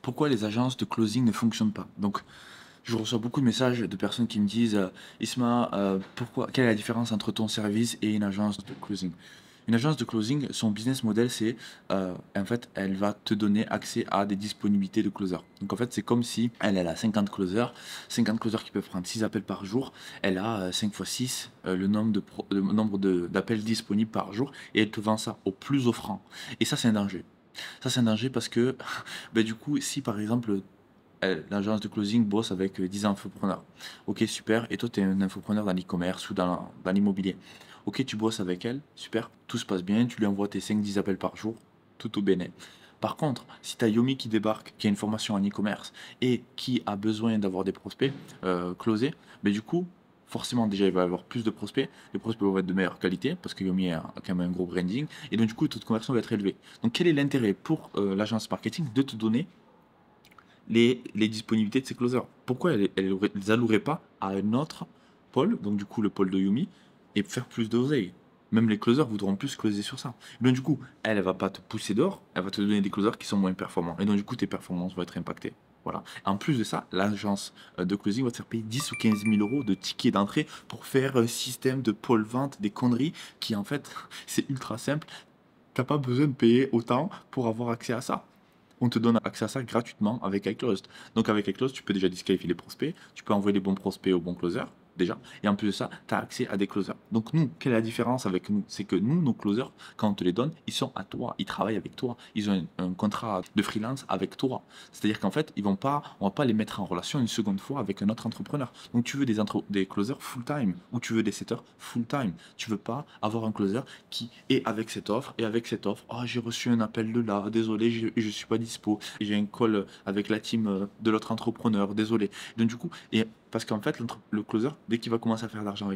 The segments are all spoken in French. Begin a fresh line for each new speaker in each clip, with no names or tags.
pourquoi les agences de closing ne fonctionnent pas. Donc, je reçois beaucoup de messages de personnes qui me disent Isma, quelle est la différence entre ton service et une agence de closing? Une agence de closing, son business model, c'est en fait, elle va te donner accès à des disponibilités de closers. Donc en fait, c'est comme si elle a 50 closers qui peuvent prendre 6 appels par jour. Elle a 5 fois 6 le nombre d'appels disponibles par jour et elle te vend ça au plus offrant. Et ça, c'est un danger. Ça, c'est un danger parce que, ben, du coup, si par exemple, l'agence de closing bosse avec 10 infopreneurs, ok, super, et toi, tu es un infopreneur dans l'e-commerce ou dans l'immobilier, ok, tu bosses avec elle, super, tout se passe bien, tu lui envoies tes 5-10 appels par jour, tout au béné. Par contre, si tu as Yomi qui débarque, qui a une formation en e-commerce et qui a besoin d'avoir des prospects closés, mais du coup, forcément, déjà, il va avoir plus de prospects. Les prospects vont être de meilleure qualité parce que Yomi a quand même un gros branding. Et donc, du coup, le taux de conversion va être élevé. Donc, quel est l'intérêt pour l'agence marketing de te donner les disponibilités de ces closers? Pourquoi elle les allouerait pas à un autre pôle, donc du coup, le pôle de Yomi, et faire plus d'oseille? Même les closers voudront plus closer sur ça. Et donc, du coup, elle va pas te pousser dehors, elle va te donner des closers qui sont moins performants. Et donc, du coup, tes performances vont être impactées. Voilà. En plus de ça, l'agence de closing va te faire payer 10 ou 15 000 euros de tickets d'entrée pour faire un système de pôle vente, des conneries qui, en fait, c'est ultra simple. T'as pas besoin de payer autant pour avoir accès à ça. On te donne accès à ça gratuitement avec iClosed. Donc avec iClosed, tu peux déjà disqualifier les prospects, tu peux envoyer les bons prospects aux bons closers, déjà, et en plus de ça, tu as accès à des closers. Donc nous, quelle est la différence avec nous? C'est que nous, nos closers, quand on te les donne, ils sont à toi, ils travaillent avec toi, ils ont un contrat de freelance avec toi. C'est-à-dire qu'en fait, on va pas les mettre en relation une seconde fois avec un autre entrepreneur. Donc tu veux des closers full-time, ou tu veux des setters full-time. Tu veux pas avoir un closer qui est avec cette offre, et avec cette offre, oh, j'ai reçu un appel de là, désolé, je suis pas dispo, j'ai un call avec la team de l'autre entrepreneur, désolé. Donc du coup, et parce qu'en fait, le closer, dès qu'il va commencer à faire de l'argent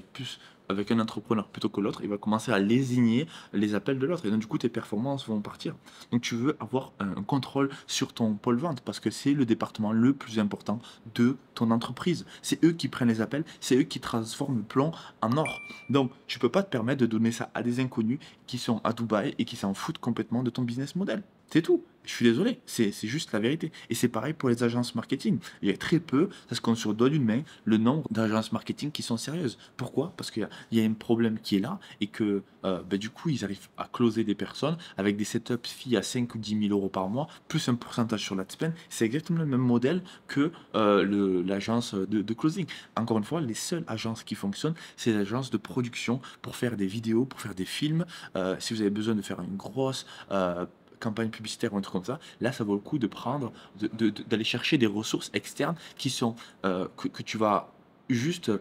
avec un entrepreneur plutôt que l'autre, il va commencer à lésigner les appels de l'autre. Et donc, du coup, tes performances vont partir. Donc, tu veux avoir un contrôle sur ton pôle vente parce que c'est le département le plus important de ton entreprise. C'est eux qui prennent les appels, c'est eux qui transforment le plomb en or. Donc, tu peux pas te permettre de donner ça à des inconnus qui sont à Dubaï et qui s'en foutent complètement de ton business model. C'est tout. Je suis désolé, c'est juste la vérité. Et c'est pareil pour les agences marketing. Il y a très peu, ça se compte sur le doigt d'une main, le nombre d'agences marketing qui sont sérieuses. Pourquoi? Parce qu'il y a un problème qui est là et que du coup, ils arrivent à closer des personnes avec des setups fees à 5 ou 10 000 euros par mois, plus un pourcentage sur l'adspend. C'est exactement le même modèle que l'agence de closing. Encore une fois, les seules agences qui fonctionnent, c'est les agences de production pour faire des vidéos, pour faire des films. Si vous avez besoin de faire une grosse campagne publicitaire ou un truc comme ça, là, ça vaut le coup de prendre, d'aller chercher des ressources externes qui sont, que tu vas juste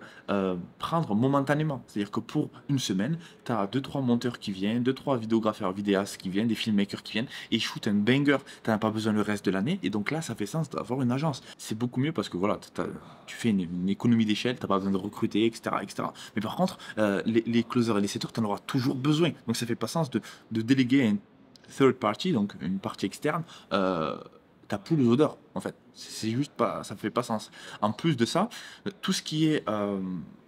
prendre momentanément. C'est-à-dire que pour une semaine, tu as 2-3 monteurs qui viennent, 2-3 vidéographeurs, vidéastes qui viennent, des filmmakers qui viennent, et ils shootent un banger. Tu n'as pas besoin le reste de l'année, et donc là, ça fait sens d'avoir une agence. C'est beaucoup mieux parce que voilà, tu fais une économie d'échelle, tu n'as pas besoin de recruter, etc. etc. Mais par contre, les closers et les setters, tu en auras toujours besoin. Donc ça fait pas sens de déléguer à un third party, donc une partie externe, t'as plus les odeurs en fait. C'est juste pas, ça fait pas sens. En plus de ça, tout ce qui est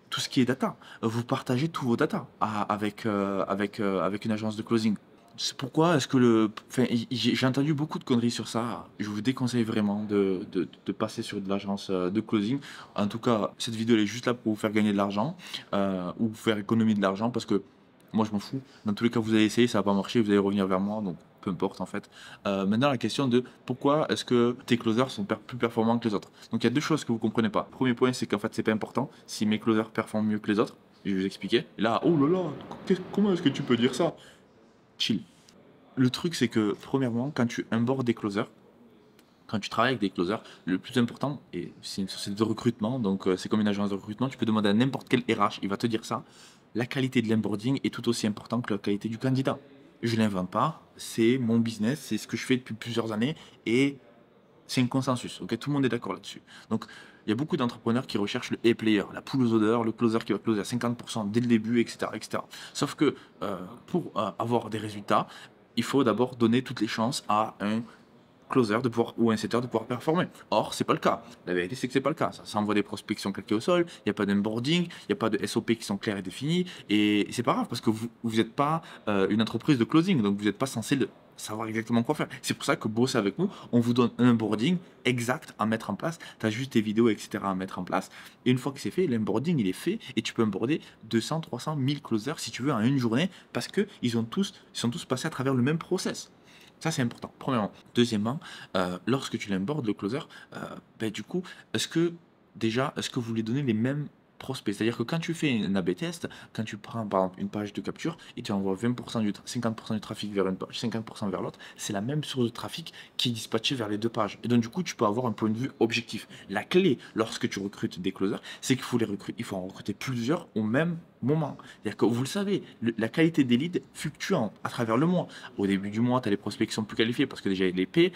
tout ce qui est data, vous partagez tous vos data avec une agence de closing. C'est pourquoi est-ce que enfin, j'ai entendu beaucoup de conneries sur ça. Je vous déconseille vraiment de passer sur de l'agence de closing. En tout cas, cette vidéo elle est juste là pour vous faire gagner de l'argent ou vous faire économiser de l'argent parce que moi, je m'en fous. Dans tous les cas, vous allez essayer, ça va pas marcher, vous allez revenir vers moi, donc peu importe en fait. Maintenant, la question de pourquoi est-ce que tes closers sont plus performants que les autres. Donc, il y a deux choses que vous comprenez pas. Premier point, c'est qu'en fait, c'est pas important si mes closers performent mieux que les autres. Je vais vous expliquer. Et là, oh là là, comment est-ce que tu peux dire ça? Chill. Le truc, c'est que premièrement, quand tu onboards des closers, quand tu travailles avec des closers, le plus important, et c'est une société de recrutement, donc c'est comme une agence de recrutement, tu peux demander à n'importe quel RH, il va te dire ça. La qualité de l'onboarding est tout aussi importante que la qualité du candidat. Je ne l'invente pas, c'est mon business, c'est ce que je fais depuis plusieurs années, et c'est un consensus, ok? Tout le monde est d'accord là-dessus. Donc, il y a beaucoup d'entrepreneurs qui recherchent le A-player, la poule aux odeurs, le closer qui va closer à 50% dès le début, etc., etc. Sauf que pour avoir des résultats, il faut d'abord donner toutes les chances à un closer de pouvoir, ou un setter de pouvoir performer. Or, c'est pas le cas. La vérité, c'est que c'est pas le cas. Ça envoie des prospects qui sont claqués au sol, il n'y a pas d'onboarding, il n'y a pas de SOP qui sont clairs et définis, et c'est pas grave parce que vous n'êtes pas une entreprise de closing, donc vous n'êtes pas censé savoir exactement quoi faire. C'est pour ça que bosser avec nous, on vous donne un onboarding exact à mettre en place. Tu as juste tes vidéos, etc. à mettre en place. Et une fois que c'est fait, l'onboarding, il est fait et tu peux onboarder 200, 300, 1000 closers si tu veux en une journée parce qu'ils sont tous passés à travers le même process. Ça, c'est important, premièrement. Deuxièmement, lorsque tu l'onboardes, le closer, ben, du coup, est-ce que vous lui donnez les mêmes prospects? C'est-à-dire que quand tu fais un A/B test, quand tu prends par exemple une page de capture et tu envoies 50% du trafic vers une page, 50% vers l'autre, c'est la même source de trafic qui est dispatchée vers les deux pages. Et donc du coup, tu peux avoir un point de vue objectif. La clé, lorsque tu recrutes des closers, c'est qu'il faut les recruter, il faut en recruter plusieurs au même moment. C'est-à-dire que vous le savez, la qualité des leads fluctue à travers le mois. Au début du mois, tu as les prospects qui sont plus qualifiés parce que déjà il est payé.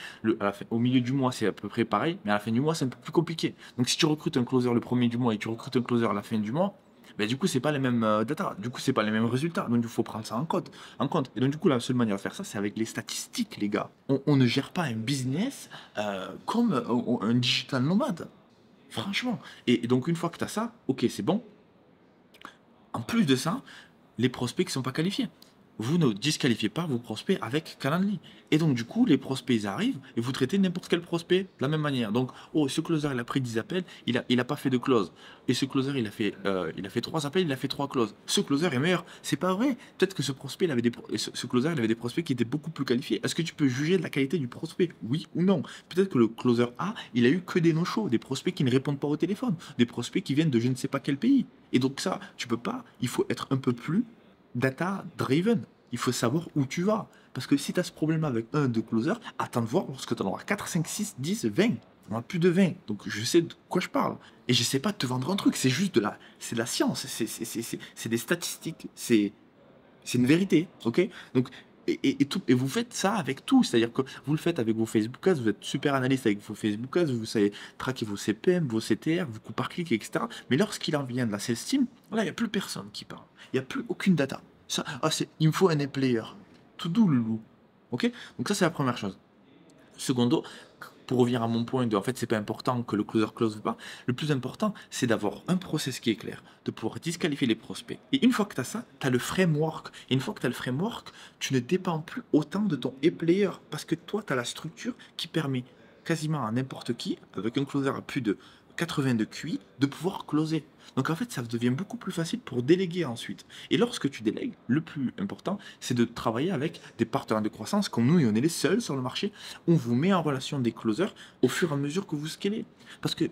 Au milieu du mois, c'est à peu près pareil, mais à la fin du mois, c'est un peu plus compliqué. Donc si tu recrutes un closer le premier du mois et tu recrutes un closer à la fin du mois, ben, du coup, c'est pas les mêmes data, du coup, c'est pas les mêmes résultats. Donc, il faut prendre ça en compte. Et donc, du coup, la seule manière de faire ça, c'est avec les statistiques, les gars. On ne gère pas un business comme un digital nomade. Franchement. Et donc, une fois que tu as ça, ok, c'est bon. En plus de ça, les prospects qui ne sont pas qualifiés. Vous ne disqualifiez pas vos prospects avec Calendly. Et donc, du coup, les prospects, ils arrivent et vous traitez n'importe quel prospect de la même manière. Donc, oh, ce closer, il a pris 10 appels, il a pas fait de close. Et ce closer, il a fait 3 appels, il a fait 3 closes. Ce closer est meilleur. C'est pas vrai. Peut-être que ce prospect, ce closer, il avait des prospects qui étaient beaucoup plus qualifiés. Est-ce que tu peux juger de la qualité du prospect? Oui ou non? Peut-être que le closer A, il a eu que des no-shows, des prospects qui ne répondent pas au téléphone, des prospects qui viennent de je ne sais pas quel pays. Et donc, ça, tu peux pas. Il faut être un peu plus data-driven. Il faut savoir où tu vas. Parce que si tu as ce problème avec un de closer, attends de voir lorsque tu en auras 4, 5, 6, 10, 20. On a plus de 20. Donc je sais de quoi je parle. Et je sais pas te vendre un truc. C'est juste c'est de la science. C'est des statistiques. C'est une vérité. Ok? Donc, et vous faites ça avec tout. C'est-à-dire que vous le faites avec vos Facebook Ads. Vous êtes super analyste avec vos Facebook Ads. Vous savez traquer vos CPM, vos CTR, vos coûts par clic, etc. Mais lorsqu'il en vient de la sales team, là, il n'y a plus personne qui parle. Il n'y a plus aucune data. Ça, il me faut un player. Tout doux, le loup. Ok? Donc ça, c'est la première chose. Secondo, pour revenir à mon point de, en fait, c'est pas important que le closer close ou pas. Le plus important, c'est d'avoir un process qui est clair, de pouvoir disqualifier les prospects. Et une fois que tu as ça, tu as le framework. Et une fois que tu as le framework, tu ne dépends plus autant de ton e-player parce que toi, tu as la structure qui permet quasiment à n'importe qui, avec un closer à plus de 80 de QI, de pouvoir closer. Donc en fait, ça devient beaucoup plus facile pour déléguer ensuite. Et lorsque tu délègues, le plus important, c'est de travailler avec des partenaires de croissance comme nous, et on est les seuls sur le marché. On vous met en relation des closers au fur et à mesure que vous scalez. Parce que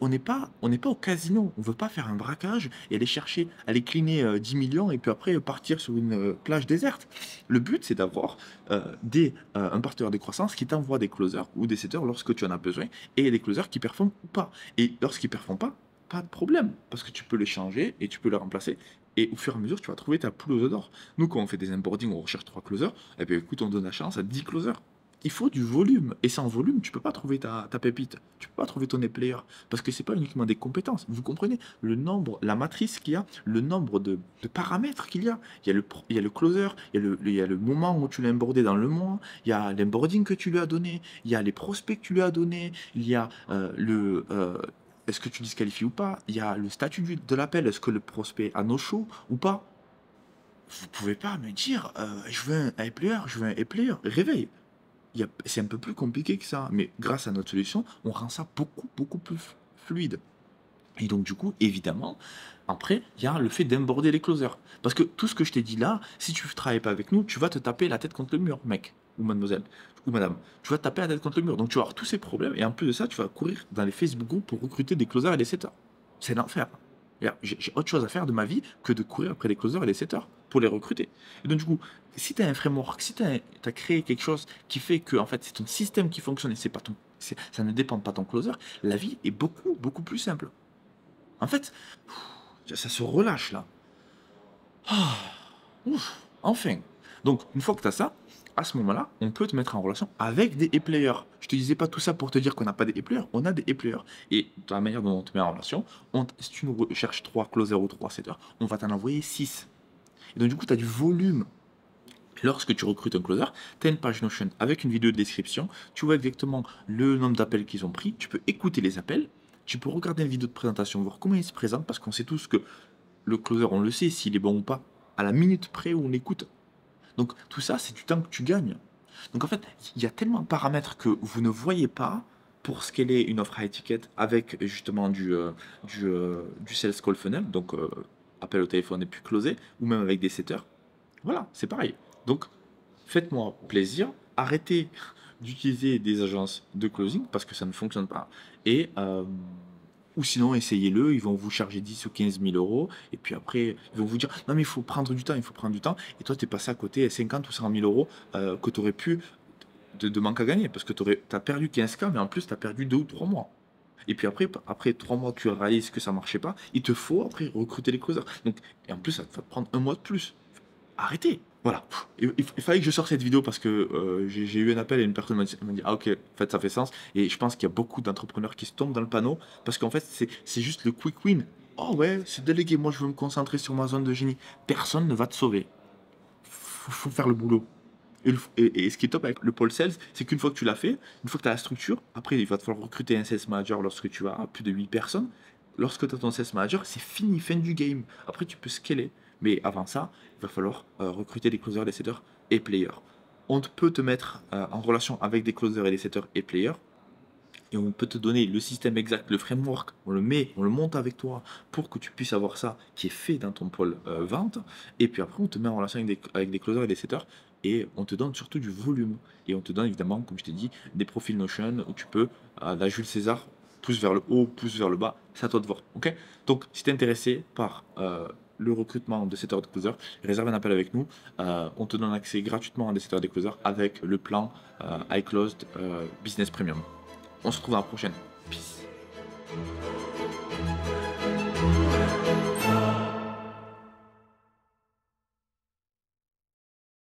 on n'est pas au casino. On ne veut pas faire un braquage et aller chercher, aller cleaner 10 millions et puis après partir sur une plage déserte. Le but, c'est d'avoir un partenaire de croissance qui t'envoie des closers ou des setters lorsque tu en as besoin et des closers qui performent ou pas. Et lorsqu'ils ne performent pas de problème parce que tu peux les changer et tu peux les remplacer. Et au fur et à mesure, tu vas trouver ta poule aux œufs d'or. Nous, quand on fait des onboarding, on recherche 3 closers, et bien écoute, on donne la chance à 10 closers. Il faut du volume. Et sans volume, tu peux pas trouver ta pépite. Tu peux pas trouver ton player. Parce que c'est pas uniquement des compétences. Vous comprenez le nombre, la matrice qu'il y a, le nombre de paramètres qu'il y a. Il y a le closer, il y a le moment où tu l'as onboardé dans le mois, il y a l'onboarding que tu lui as donné, il y a les prospects que tu lui as donné, il y a est-ce que tu disqualifies ou pas, il y a le statut de l'appel, est-ce que le prospect a no show ou pas. Vous pouvez pas me dire, je veux un player, je veux un player. Réveille. C'est un peu plus compliqué que ça, mais grâce à notre solution, on rend ça beaucoup, beaucoup plus fluide. Et donc, du coup, évidemment, après, il y a le fait d'emborder les closers. Parce que tout ce que je t'ai dit là, si tu ne travailles pas avec nous, tu vas te taper la tête contre le mur, mec, ou mademoiselle, ou madame. Tu vas te taper la tête contre le mur. Donc, tu vas avoir tous ces problèmes, et en plus de ça, tu vas courir dans les Facebook groupes pour recruter des closers et des setters. C'est l'enfer. J'ai autre chose à faire de ma vie que de courir après les closers et les setters pour les recruter. Et donc, du coup, si tu as un framework, si tu as créé quelque chose qui fait que en fait, c'est ton système qui fonctionne et c'est pas ça ne dépend pas de ton closer, la vie est beaucoup, beaucoup plus simple. En fait, ça se relâche là. Ah, ouf, enfin. Donc, une fois que tu as ça, à ce moment-là, on peut te mettre en relation avec des e-players. Je te disais pas tout ça pour te dire qu'on n'a pas des e-players, on a des e-players. Et de la manière dont on te met en relation, si tu nous cherches 3 closers ou 3 setters, on va t'en envoyer 6. Et donc, du coup, tu as du volume. Lorsque tu recrutes un closer, tu as une page Notion avec une vidéo de description, tu vois exactement le nombre d'appels qu'ils ont pris, tu peux écouter les appels, tu peux regarder une vidéo de présentation, voir comment il se présente, parce qu'on sait tous que le closer, on le sait s'il est bon ou pas, à la minute près où on l'écoute. Donc tout ça, c'est du temps que tu gagnes. Donc en fait, il y a tellement de paramètres que vous ne voyez pas pour scaler une offre à étiquette avec justement du sales call funnel, donc appel au téléphone et puis closer, ou même avec des setters. Voilà, c'est pareil. Donc faites-moi plaisir, arrêtez d'utiliser des agences de closing parce que ça ne fonctionne pas. Et ou sinon, essayez-le, ils vont vous charger 10 ou 15 000 euros, et puis après, ils vont vous dire, non mais il faut prendre du temps, il faut prendre du temps, et toi, tu es passé à côté 50 ou 100 000 euros que tu aurais pu de manque à gagner, parce que tu as perdu 15K, mais en plus, tu as perdu 2 ou 3 mois. Et puis après 3 mois, tu réalises que ça marchait pas, il te faut après recruter les closers. Donc, et en plus, ça va te prendre un mois de plus. Arrêtez. Voilà. Il fallait que je sorte cette vidéo parce que j'ai eu un appel et une personne m'a dit ah ok, en fait ça fait sens. Et je pense qu'il y a beaucoup d'entrepreneurs qui se tombent dans le panneau parce qu'en fait c'est juste le quick win. Oh ouais, c'est délégué, moi je veux me concentrer sur ma zone de génie. Personne ne va te sauver. Faut faire le boulot. Et ce qui est top avec le pôle sales, c'est qu'une fois que tu l'as fait, une fois que tu as la structure, après il va te falloir recruter un sales manager lorsque tu as plus de 8 personnes. Lorsque tu as ton sales manager, c'est fini, fin du game. Après tu peux scaler. Mais avant ça, il va falloir recruter des closers, des setters et players. On peut te mettre en relation avec des closers et des setters et players. Et on peut te donner le système exact, le framework, on le monte avec toi pour que tu puisses avoir ça qui est fait dans ton pôle vente. Et puis après, on te met en relation avec des closers et des setters et on te donne surtout du volume. Et on te donne évidemment, comme je t'ai dit, des profils Notion où tu peux, la Jules César, pouce vers le haut, pouce vers le bas, c'est à toi de voir. Ok. Donc, si tu es intéressé par le recrutement de setters et de closers, réserve un appel avec nous. On te donne accès gratuitement à des setters et des closers avec le plan iClosed Business Premium. On se retrouve dans la prochaine. Peace.